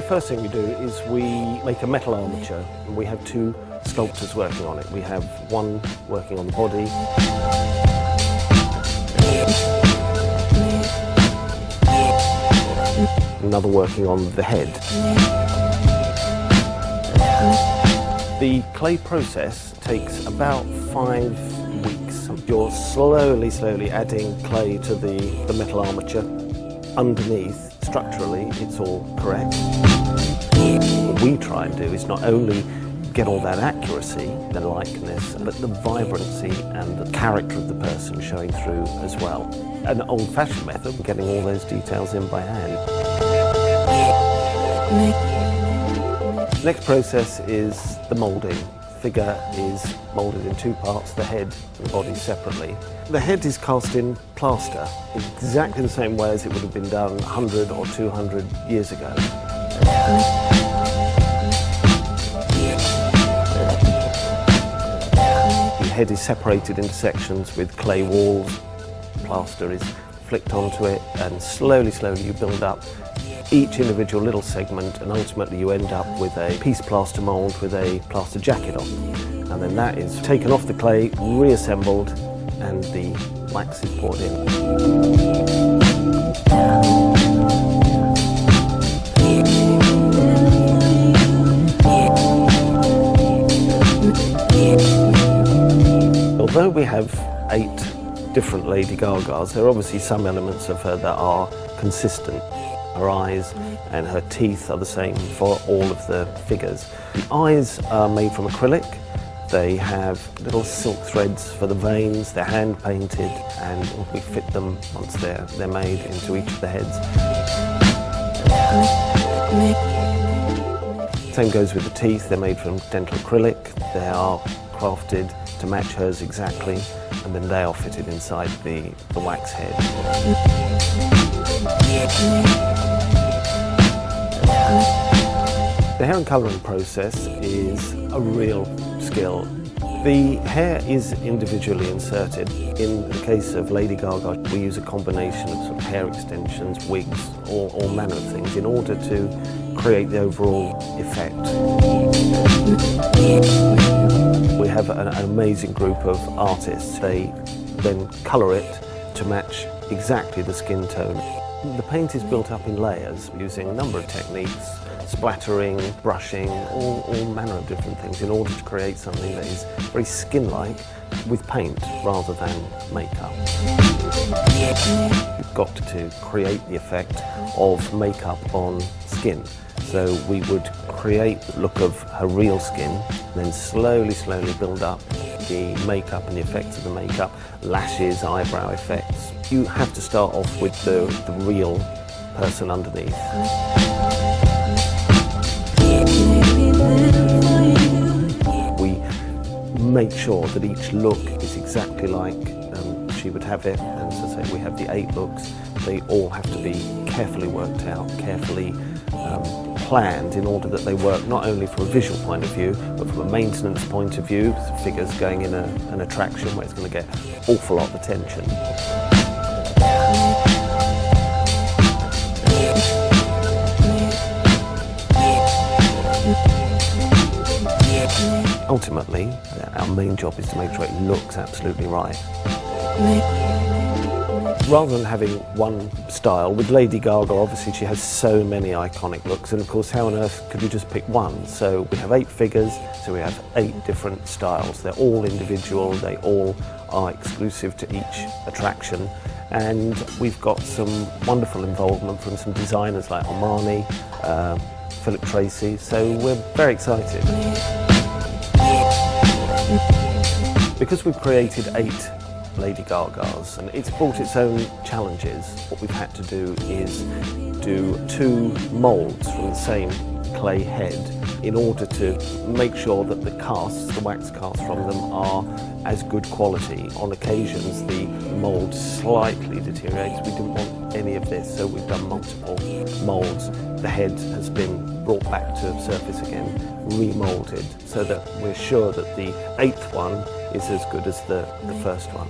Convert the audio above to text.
first thing we do is we make a metal armature, and we have two sculptors working on it. We have one working on the body, another working on the head. The clay process takes about 5 weeks. You're slowly adding clay to the metal armature. Underneath, structurally, it's all correct. What we try and do is not only get all that accuracy, the likeness, but the vibrancy and the character of the person showing through as well. An old-fashioned method, getting all those details in by hand. Next process is the moulding. Figure is moulded in two parts, the head and the body separately. The head is cast in plaster, exactly the same way as it would have been done 100 or 200 years ago. The head is separated into sections with clay walls. Plaster is flicked onto it, and slowly you build up each individual little segment, and ultimately you end up with a piece plaster mould with a plaster jacket on. And then that is taken off the clay, reassembled, and the wax is poured in. Although we have 8 different Lady Gagas, there are obviously some elements of her that are consistent. Her eyes and her teeth are the same for all of the figures. The eyes are made from acrylic. They have little silk threads for the veins. They're hand painted, and we fit them once they're made into each of the heads. Same goes with the teeth. They're made from dental acrylic. They are crafted to match hers exactly, and then they are fitted inside the wax head. The hair and colouring process is a real skill. The hair is individually inserted. In the case of Lady Gaga, we use a combination of sort of hair extensions, wigs, all manner of things in order to create the overall effect. We have an amazing group of artists. They then colour it to match exactly the skin tone. The paint is built up in layers using a number of techniques, splattering, brushing, all manner of different things in order to create something that is very skin-like with paint rather than makeup. We've got to create the effect of makeup on skin. So we would create the look of her real skin, and then slowly build up the makeup and the effects of the makeup, lashes, eyebrow effects. You have to start off with the real person underneath. We make sure that each look is exactly like she would have it, and as I say, we have the 8 looks. They all have to be carefully worked out, carefully planned in order that they work not only from a visual point of view, but from a maintenance point of view. Figures going in an attraction where it's going to get an awful lot of attention. Ultimately, our main job is to make sure it looks absolutely right. Rather than having one style, with Lady Gaga, obviously she has so many iconic looks, and of course how on earth could you just pick one? So we have 8 figures, so we have 8 different styles. They're all individual, they all are exclusive to each attraction, and we've got some wonderful involvement from some designers like Armani, Philip Tracy, so we're very excited. Because we've created 8 Lady Gagas, and it's brought its own challenges. What we've had to do is do 2 moulds from the same clay head in order to make sure that the casts, the wax casts from them, are as good quality. On occasions the mould slightly deteriorates. We didn't want any of this, so we've done multiple moulds. The head has been brought back to surface again, remoulded, so that we're sure that the 8th one is as good as the first one.